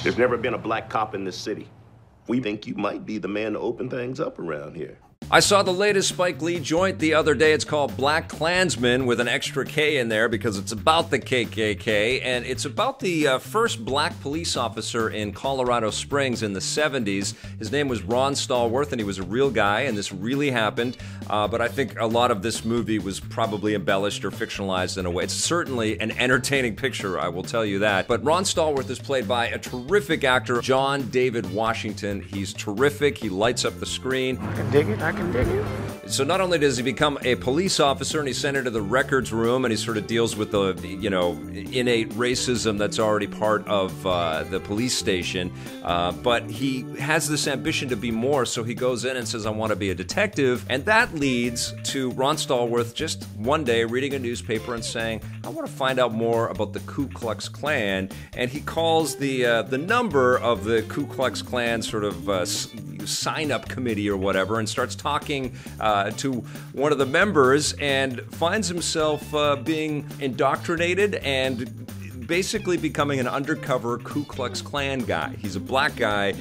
There's never been a black cop in this city. We think you might be the man to open things up around here. I saw the latest Spike Lee joint the other day. It's called BlacKkKlansman with an extra K in there because it's about the KKK, and it's about the first black police officer in Colorado Springs in the 70s. His name was Ron Stallworth, and he was a real guy, and this really happened. But I think a lot of this movie was probably embellished or fictionalized in a way. It's certainly an entertaining picture, I will tell you that. But Ron Stallworth is played by a terrific actor, John David Washington. He's terrific. He lights up the screen. I can dig it. I can dig it. So not only does he become a police officer and he's sent into the records room and he sort of deals with the, innate racism that's already part of the police station, but he has this ambition to be more, so he goes in and says, I want to be a detective, and that leads to Ron Stallworth just one day reading a newspaper and saying, I want to find out more about the Ku Klux Klan, and he calls the number of the Ku Klux Klan sort of sign-up committee or whatever and starts talking to one of the members and finds himself being indoctrinated and basically becoming an undercover Ku Klux Klan guy. He's a black guy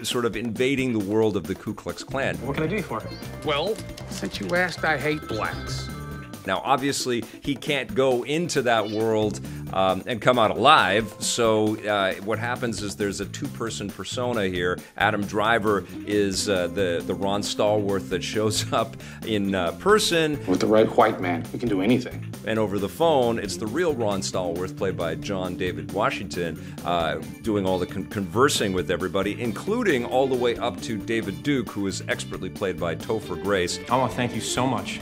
sort of invading the world of the Ku Klux Klan. What can I do you for? Well, since you asked, I hate blacks. Now, obviously, he can't go into that world and come out alive, so what happens is there's a two-person persona here. Adam Driver is the Ron Stallworth that shows up in person. With the right white man, we can do anything. And over the phone, it's the real Ron Stallworth, played by John David Washington, doing all the conversing with everybody, including all the way up to David Duke, who is expertly played by Topher Grace. I want to thank you so much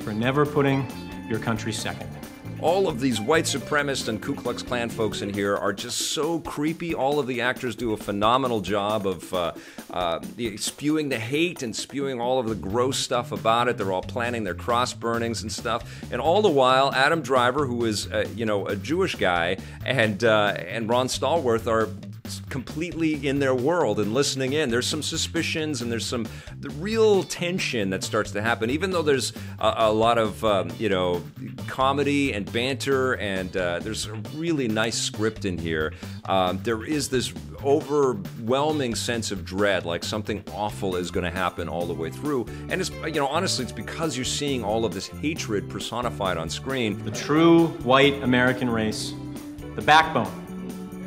for never putting your country second. All of these white supremacist and Ku Klux Klan folks in here are just so creepy. All of the actors do a phenomenal job of spewing the hate and spewing all of the gross stuff about it. They're all planning their cross burnings and stuff. And all the while, Adam Driver, who is a Jewish guy, and Ron Stallworth are completely in their world and listening in. There's some suspicions and there's the real tension that starts to happen, even though there's a lot of comedy and banter, and there's a really nice script in here. There is this overwhelming sense of dread, like something awful is going to happen all the way through. And it's, honestly, it's because you're seeing all of this hatred personified on screen. The true white American race, the backbone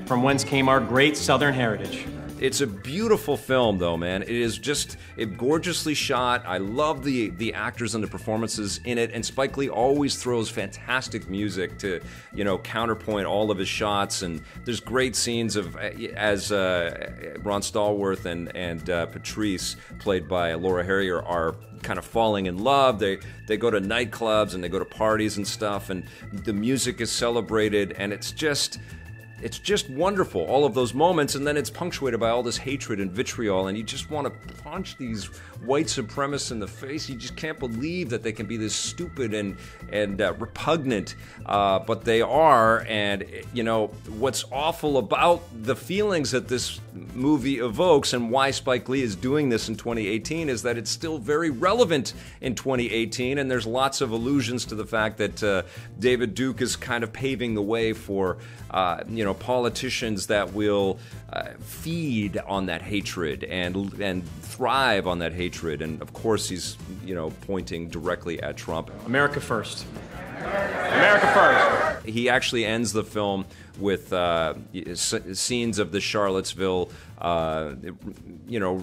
from whence came our great Southern heritage. It's a beautiful film, though, man. It is just gorgeously shot. I love the actors and the performances in it, and Spike Lee always throws fantastic music to, counterpoint all of his shots. And there's great scenes of as Ron Stallworth and Patrice, played by Laura Harrier, are kind of falling in love. They go to nightclubs and they go to parties and stuff, and the music is celebrated, and it's just wonderful, all of those moments, and then it's punctuated by all this hatred and vitriol, and you just want to punch these white supremacists in the face. You just can't believe that they can be this stupid and repugnant, but they are. And what's awful about the feelings that this movie evokes and why Spike Lee is doing this in 2018 is that it's still very relevant in 2018, and there's lots of allusions to the fact that David Duke is kind of paving the way for politicians that will feed on that hatred and thrive on that hatred. And of course, he's pointing directly at Trump. America first. America first. He actually ends the film with scenes of the Charlottesville,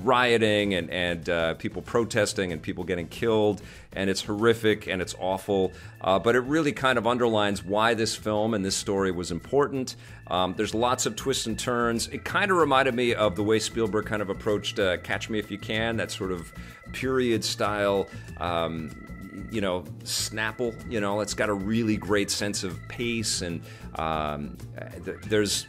rioting and people protesting and people getting killed, and it's horrific and it's awful. But it really kind of underlines why this film and this story was important. There's lots of twists and turns. It kind of reminded me of the way Spielberg kind of approached Catch Me If You Can, that sort of period style. Snapple, it's got a really great sense of pace, and there's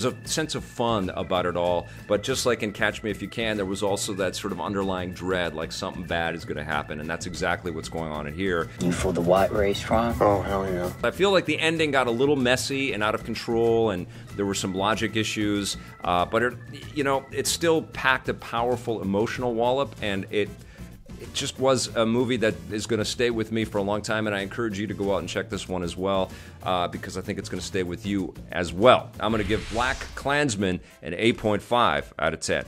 a sense of fun about it all. But just like in Catch Me If You Can, there was also that sort of underlying dread, like something bad is going to happen, and that's exactly what's going on in here. You for the white race, Ron? Oh, hell yeah. I feel like the ending got a little messy and out of control, and there were some logic issues, but it still packed a powerful emotional wallop, and it it just was a movie that is going to stay with me for a long time, and I encourage you to go out and check this one as well, because I think it's going to stay with you as well. I'm going to give BlacKkKlansman an 8.5 out of 10.